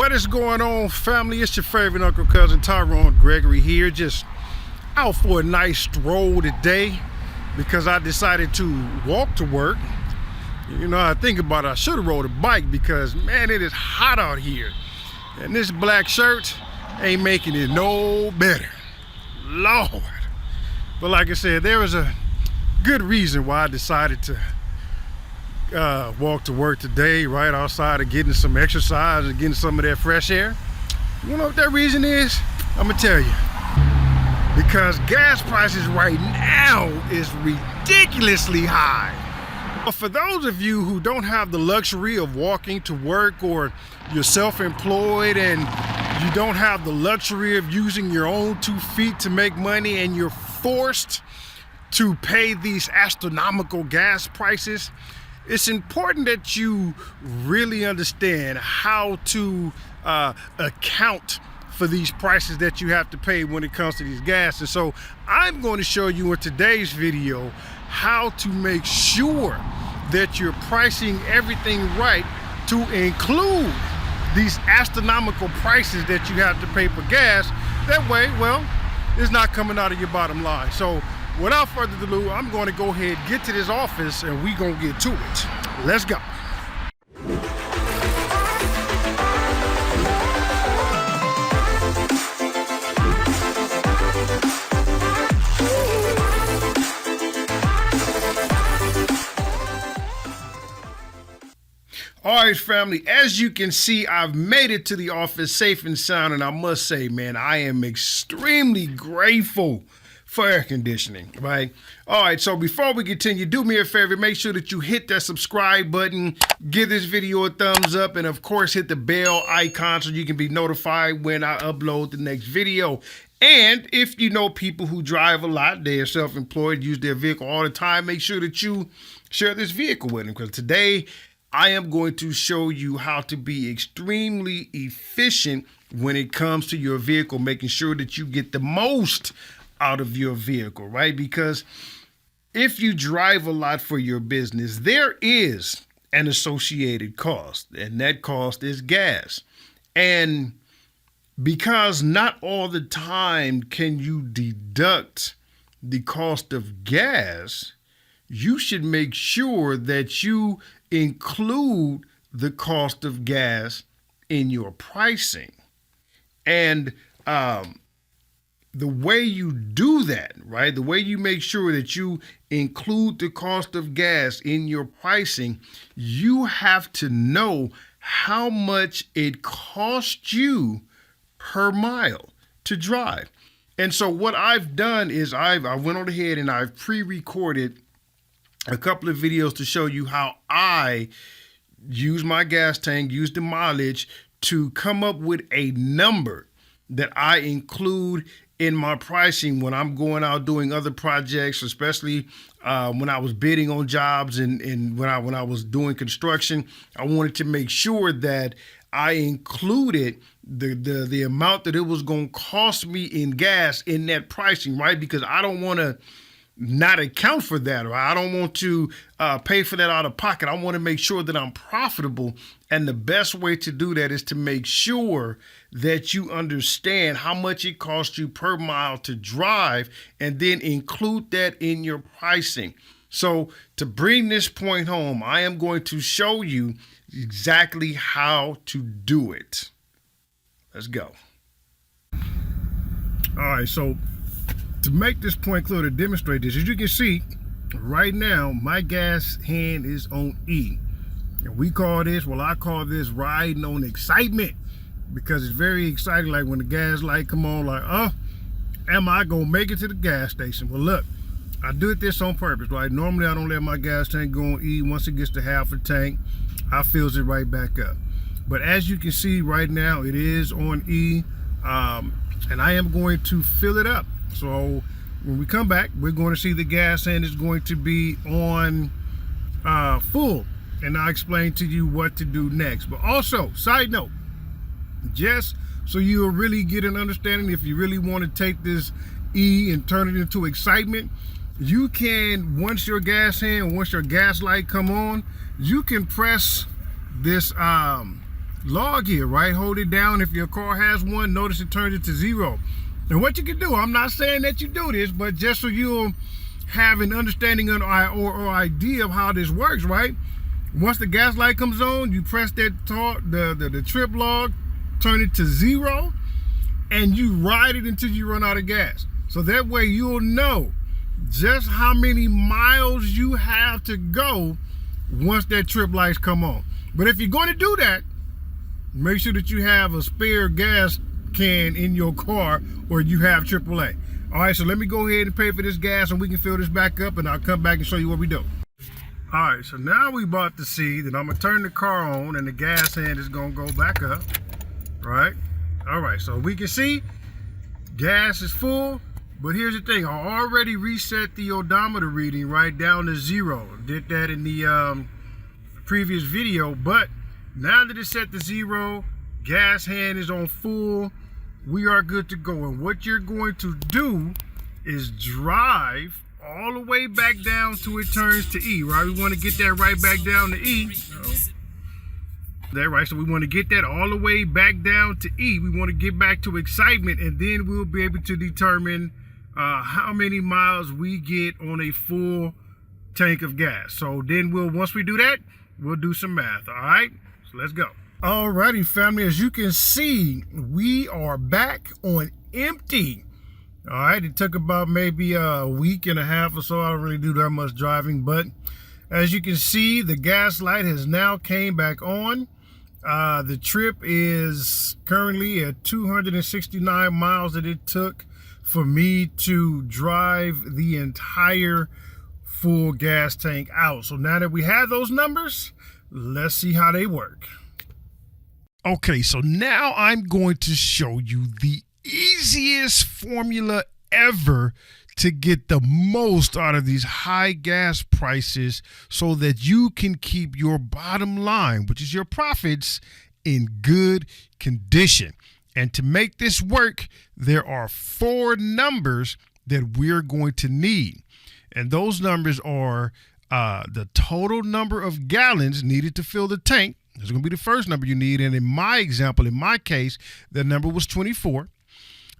What is going on, family? It's your favorite uncle cousin Tyrone Gregory here, just out for a nice stroll today because I decided to walk to work. You know, I think about it, I should have rode a bike because man, it is hot out here, and this black shirt ain't making it no better, Lord. But like I said, there was a good reason why I decided to walk to work today, right outside of getting some exercise and getting some of that fresh air. You know what that reason is? I'm gonna tell you. Because gas prices right now is ridiculously high. But for those of you who don't have the luxury of walking to work, or you're self-employed and you don't have the luxury of using your own 2 feet to make money, and you're forced to pay these astronomical gas prices, it's important that you really understand how to account for these prices that you have to pay when it comes to these gas. And so I'm going to show you in today's video how to make sure that you're pricing everything right to include these astronomical prices that you have to pay for gas. That way, well, it's not coming out of your bottom line. So without further ado, I'm going to go ahead, get to this office, and we're going to get to it. Let's go. All right, family, as you can see, I've made it to the office safe and sound, and I must say, man, I am extremely grateful for air conditioning, right? All right, so before we continue, do me a favor, make sure that you hit that subscribe button, give this video a thumbs up, and of course, hit the bell icon so you can be notified when I upload the next video. And if you know people who drive a lot, they are self-employed, use their vehicle all the time, make sure that you share this vehicle with them, because today I am going to show you how to be extremely efficient when it comes to your vehicle, making sure that you get the most out of your vehicle, right? Because if you drive a lot for your business, there is an associated cost, and that cost is gas. And because not all the time can you deduct the cost of gas, you should make sure that you include the cost of gas in your pricing. And the way you do that, right, the way you make sure that you include the cost of gas in your pricing, you have to know how much it costs you per mile to drive. And so what I've done is I went on ahead and I've pre-recorded a couple of videos to show you how I use my gas tank, use the mileage to come up with a number that I include in my pricing when I'm going out doing other projects, especially when I was bidding on jobs and when I was doing construction. I wanted to make sure that I included the amount that it was going to cost me in gas in that pricing, right? Because I don't want to not account for that, or I don't want to pay for that out of pocket. I want to make sure that I'm profitable, and the best way to do that is to make sure that you understand how much it costs you per mile to drive, and then include that in your pricing. So to bring this point home, I am going to show you exactly how to do it. Let's go. All right, so to make this point clear, to demonstrate this, as you can see, right now, my gas hand is on E. And we call this, well, I call this riding on excitement, because it's very exciting. Like when the gas light come on, like, oh, am I gonna make it to the gas station? Well, look, I do this on purpose, right? Normally, I don't let my gas tank go on E. Once it gets to half a tank, I fills it right back up. But as you can see right now, it is on E, and I am going to fill it up. So when we come back, we're going to see the gas hand is going to be on full, and I'll explain to you what to do next. But also, side note, just so you'll really get an understanding, if you really want to take this E and turn it into excitement, you can, once your gas hand, once your gas light come on, you can press this log here, right? Hold it down. If your car has one, notice it turns it to 0. And what you can do, I'm not saying that you do this, but just so you'll have an understanding or idea of how this works, right? Once the gas light comes on, you press that the trip log, turn it to 0, and you ride it until you run out of gas. So that way you'll know just how many miles you have to go once that trip lights come on. But if you're going to do that, make sure that you have a spare gas can in your car or you have AAA. All right, so let me go ahead and pay for this gas and we can fill this back up, and I'll come back and show you what we do. All right, so now we about to see that I'm gonna turn the car on and the gas hand is gonna go back up, right? All right, so we can see gas is full, but here's the thing. I already reset the odometer reading right down to 0. Did that in the previous video, but now that it's set to 0, gas hand is on full, we are good to go. And what you're going to do is drive all the way back down till it turns to E, right? We want to get that right back down to E. That right, so we want to get that all the way back down to E. We want to get back to excitement, and then we'll be able to determine how many miles we get on a full tank of gas. So then once we do that, we'll do some math, all right? So let's go. Alrighty, family, as you can see, we are back on empty. All right, it took about maybe a week and a half or so. I don't really do that much driving, but as you can see, the gas light has now came back on. The trip is currently at 269 miles that it took for me to drive the entire full gas tank out. So now that we have those numbers, let's see how they work. Okay, so now I'm going to show you the easiest formula ever to get the most out of these high gas prices so that you can keep your bottom line, which is your profits, in good condition. And to make this work, there are 4 numbers that we're going to need. And those numbers are the total number of gallons needed to fill the tank. That's going to be the first number you need. And in my example, in my case, the number was 24.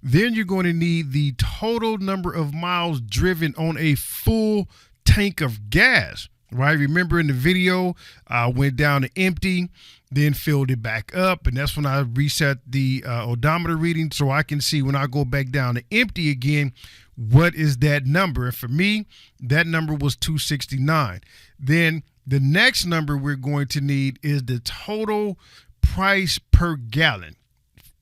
Then you're going to need the total number of miles driven on a full tank of gas, right? Remember in the video, I went down to empty, then filled it back up. And that's when I reset the odometer reading so I can see when I go back down to empty again, what is that number? And for me, that number was 269. Then the next number we're going to need is the total price per gallon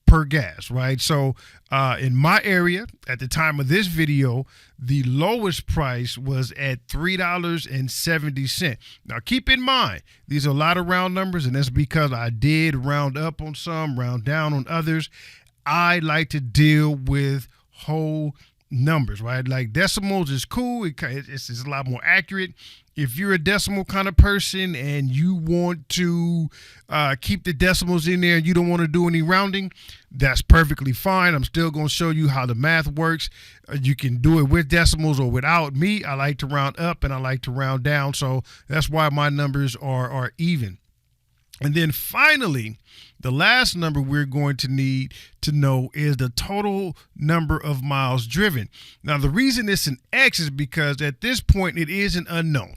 per gas, right? So in my area, at the time of this video, the lowest price was at $3.70. Now, keep in mind, these are a lot of round numbers, and that's because I did round up on some, round down on others. I like to deal with whole numbers, right? Like decimals is cool. It's a lot more accurate. If you're a decimal kind of person and you want to keep the decimals in there and you don't want to do any rounding, that's perfectly fine. I'm still going to show you how the math works. You can do it with decimals or without. Me, I like to round up and I like to round down. So that's why my numbers are even. And then finally, the last number we're going to need to know is the total number of miles driven. Now, the reason it's an X is because at this point, it is an unknown.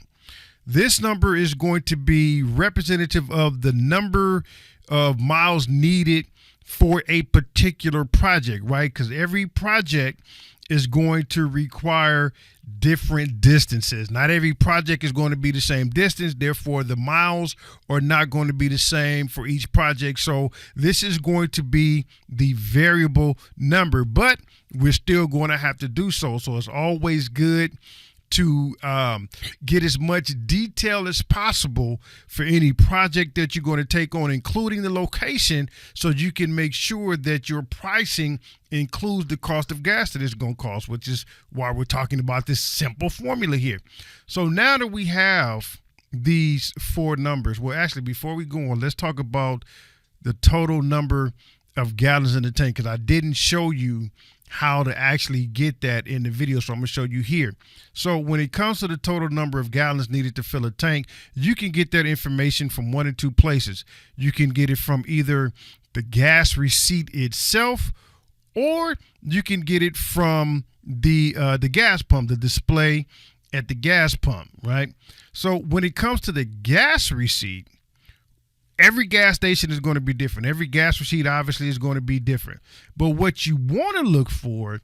This number is going to be representative of the number of miles needed for a particular project, right? Because every project is going to require different distances. Not every project is going to be the same distance. Therefore, the miles are not going to be the same for each project. So this is going to be the variable number, but we're still going to have to do so. So it's always good to get as much detail as possible for any project that you're going to take on, including the location, so you can make sure that your pricing includes the cost of gas that it's going to cost, which is why we're talking about this simple formula here. So now that we have these 4 numbers, well, actually, before we go on, let's talk about the total number of gallons in the tank, because I didn't show you how to actually get that in the video. So I'm going to show you here. So when it comes to the total number of gallons needed to fill a tank, you can get that information from one or two places. You can get it from either the gas receipt itself, or you can get it from the gas pump, the display at the gas pump, right? So when it comes to the gas receipt, every gas station is going to be different. Every gas receipt obviously is going to be different. But what you want to look for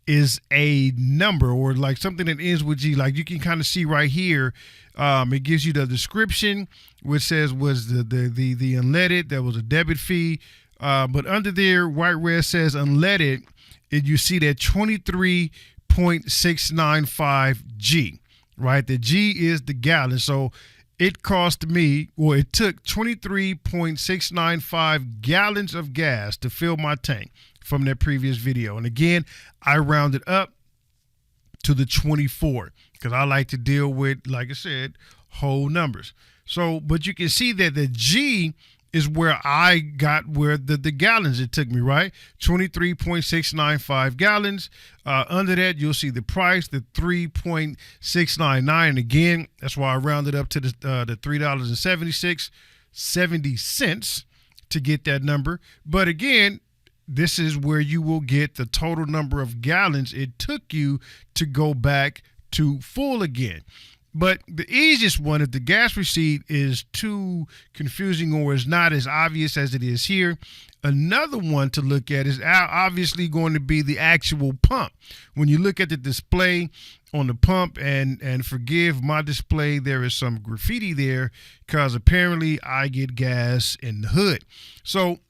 is a number, or like something that ends with G. Like you can kind of see right here, it gives you the description, which says was the unleaded. There was a debit fee, but under there, white red says unleaded, and you see that 23.695 G, right? The G is the gallon. So it cost me, or it took 23.695 gallons of gas to fill my tank from that previous video. And again, I rounded up to the 24 because I like to deal with, like I said, whole numbers. So, but you can see that the G is where I got where the gallons it took me, right? 23.695 gallons. Under that, you'll see the price, the 3.699. And again, that's why I rounded up to the $3.70 to get that number. But again, this is where you will get the total number of gallons it took you to go back to full again. But the easiest one, if the gas receipt is too confusing or is not as obvious as it is here, another one to look at is obviously going to be the actual pump. When you look at the display on the pump, and forgive my display, there is some graffiti there because apparently I get gas in the hood. So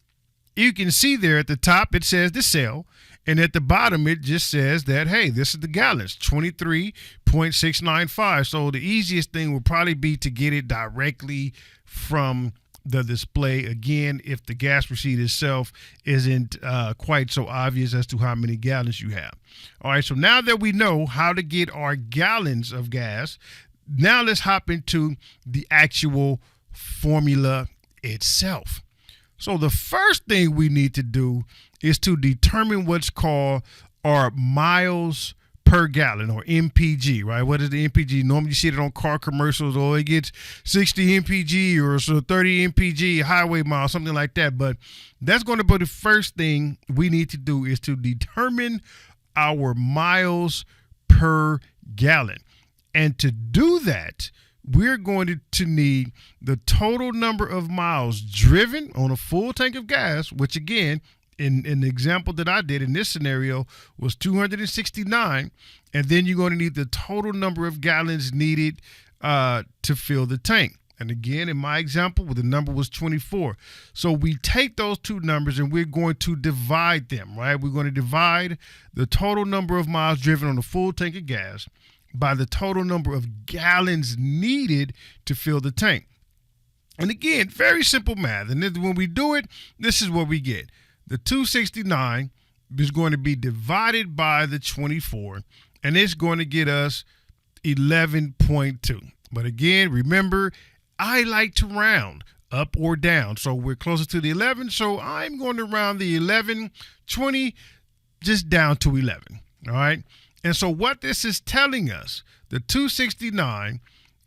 you can see there at the top, it says the cell. And at the bottom, it just says that, hey, this is the gallons, 23.695. So the easiest thing would probably be to get it directly from the display. Again, if the gas receipt itself isn't quite so obvious as to how many gallons you have. All right, so now that we know how to get our gallons of gas, now let's hop into the actual formula itself. So the first thing we need to do is to determine what's called our miles per gallon, or MPG, right? What is the MPG? Normally you see it on car commercials, or it gets 60 MPG or so 30 MPG, highway miles, something like that. But that's going to be the first thing we need to do, is to determine our miles per gallon. And to do that, we're going to need the total number of miles driven on a full tank of gas, which again, in the example that I did in this scenario was 269. And then you're going to need the total number of gallons needed to fill the tank. And again, in my example, the number was 24. So we take those two numbers and we're going to divide them, right? We're going to divide the total number of miles driven on a full tank of gas by the total number of gallons needed to fill the tank. And again, very simple math. And then when we do it, this is what we get. The 269 is going to be divided by the 24, and it's going to get us 11.2. But again, remember, I like to round up or down. So we're closer to the 11. So I'm going to round the 11.20 just down to 11. All right. And so what this is telling us, the 269,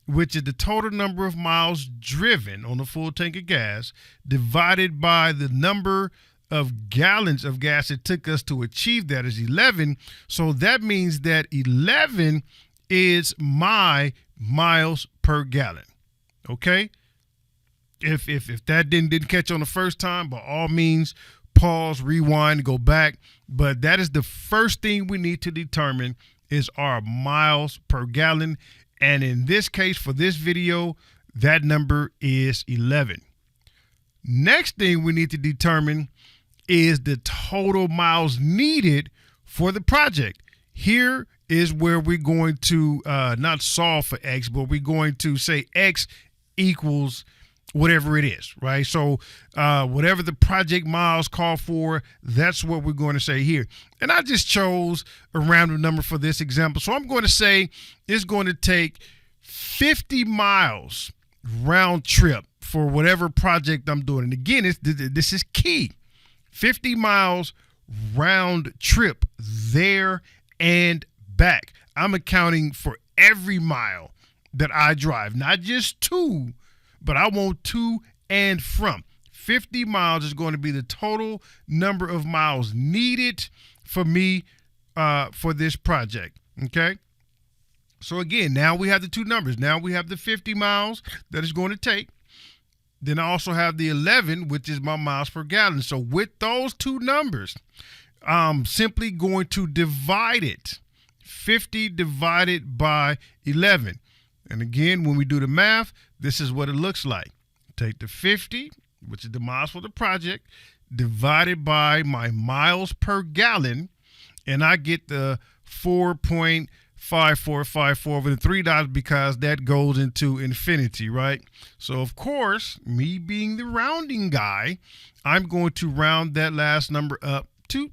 which is the total number of miles driven on a full tank of gas, divided by the number of gallons of gas it took us to achieve that, is 11. So that means that 11 is my miles per gallon. Okay. If that didn't catch on the first time, by all means, pause, rewind, go back. But that is the first thing we need to determine, is our miles per gallon. And in this case, for this video, that number is 11. Next thing we need to determine is the total miles needed for the project. Here is where we're going to not solve for X, but we're going to say X equals whatever it is, right? So whatever the project miles call for, that's what we're going to say here. And I just chose a random number for this example. So I'm going to say it's going to take 50 miles round trip for whatever project I'm doing. And again, this is key. 50 miles round trip there and back. I'm accounting for every mile that I drive, not just to, but I want to and from. 50 miles is going to be the total number of miles needed for me for this project. Okay. So again, now we have the two numbers. Now we have the 50 miles that it's going to take. Then I also have the 11, which is my miles per gallon. So with those two numbers, I'm simply going to divide it. 50 divided by 11. And again, when we do the math, this is what it looks like. Take the 50, which is the miles for the project, divided by my miles per gallon, and I get the 4.5454 over the $3 because that goes into infinity, right? So, of course, me being the rounding guy, I'm going to round that last number up to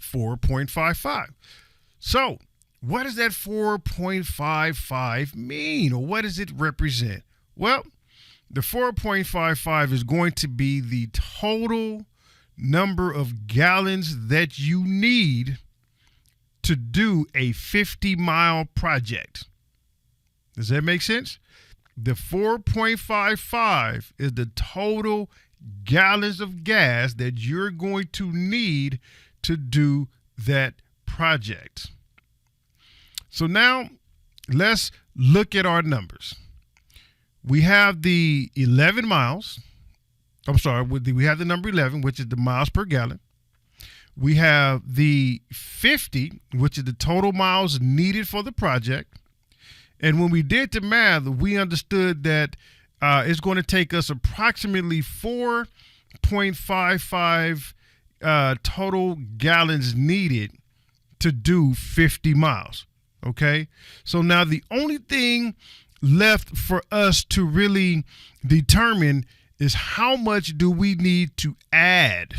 4.55. So, what does that 4.55 mean, or what does it represent? Well, the 4.55 is going to be the total number of gallons that you need to do a 50-mile project. Does that make sense? The 4.55 is the total gallons of gas that you're going to need to do that project. So now let's look at our numbers. We have the 11 miles. We have the number 11, which is the miles per gallon. We have the 50, which is the total miles needed for the project. And when we did the math, we understood that it's going to take us approximately 4.55 total gallons needed to do 50 miles. Okay, so now the only thing left for us to really determine is how much do we need to add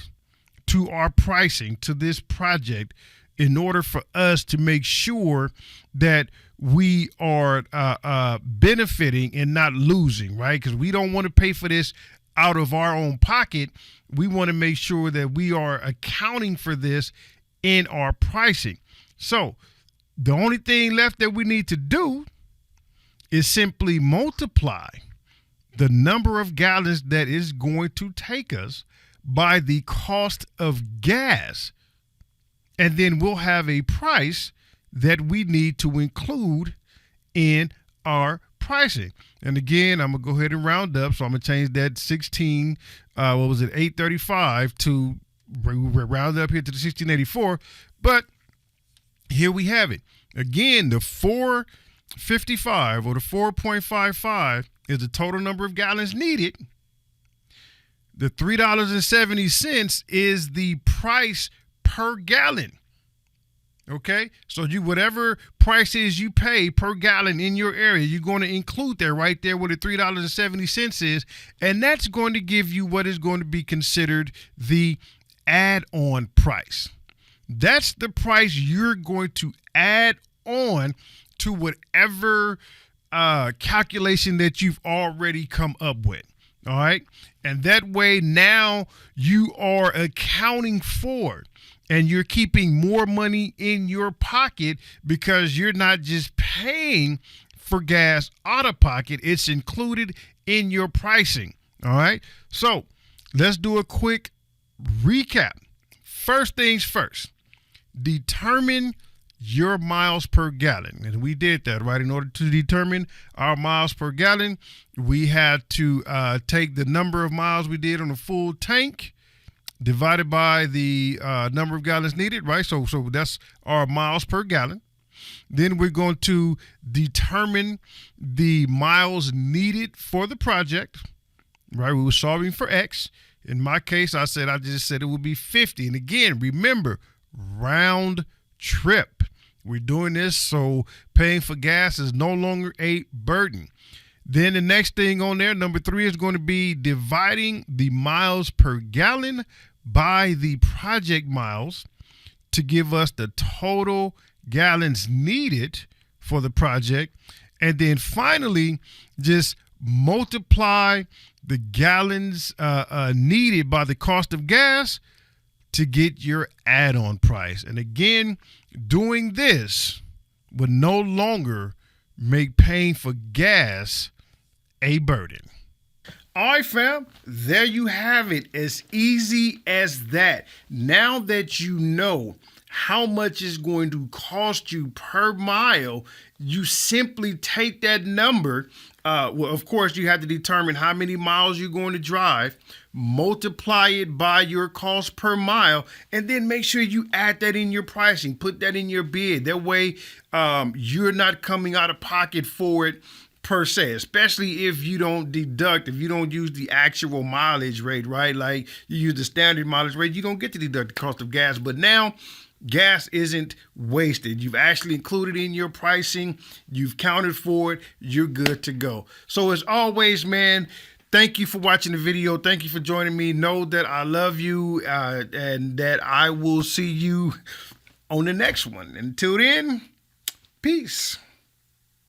to our pricing to this project in order for us to make sure that we are benefiting and not losing, right? Because we don't want to pay for this out of our own pocket. We want to make sure that we are accounting for this in our pricing. So the only thing left that we need to do is simply multiply the number of gallons that is going to take us by the cost of gas. And then we'll have a price that we need to include in our pricing. And again, I'm going to go ahead and round up. So I'm going to change that 835 to round up here to the 1684. But here we have it. Again, the 4.55 or the 4.55 is the total number of gallons needed. The $3.70 is the price per gallon. Okay, so whatever price is you pay per gallon in your area, you're going to include there right there where the $3.70 is, and that's going to give you what is going to be considered the add-on price. That's the price you're going to add on to whatever calculation that you've already come up with. All right. And that way now you are accounting for and you're keeping more money in your pocket because you're not just paying for gas out of pocket. It's included in your pricing. All right. So let's do a quick recap. First things first, determine your miles per gallon. And we did that, right? In order to determine our miles per gallon, we had to take the number of miles we did on a full tank divided by the number of gallons needed, right? So that's our miles per gallon. Then we're going to determine the miles needed for the project, right? We were solving for X. In my case, I just said it would be 50. And again, remember, round trip. We're doing this so paying for gas is no longer a burden. Then the next thing on there, number 3, is going to be dividing the miles per gallon by the project miles to give us the total gallons needed for the project. And then finally, just multiply the gallons needed by the cost of gas to get your add-on price. And again, doing this would no longer make paying for gas a burden. All right, fam, there you have it. As easy as that. Now that you know how much it's going to cost you per mile, you simply take that number. Well, of course, you have to determine how many miles you're going to drive, multiply it by your cost per mile, and then make sure you add that in your pricing. Put that in your bid. That way, you're not coming out of pocket for it per se, especially if you don't deduct, if you don't use the actual mileage rate, right? Like you use the standard mileage rate, you don't get to deduct the cost of gas. But now gas isn't wasted. You've actually included in your pricing. You've counted for it. You're good to go. So as always, man, thank you for watching the video. Thank you for joining me. Know that I love you and that I will see you on the next one. Until then, peace.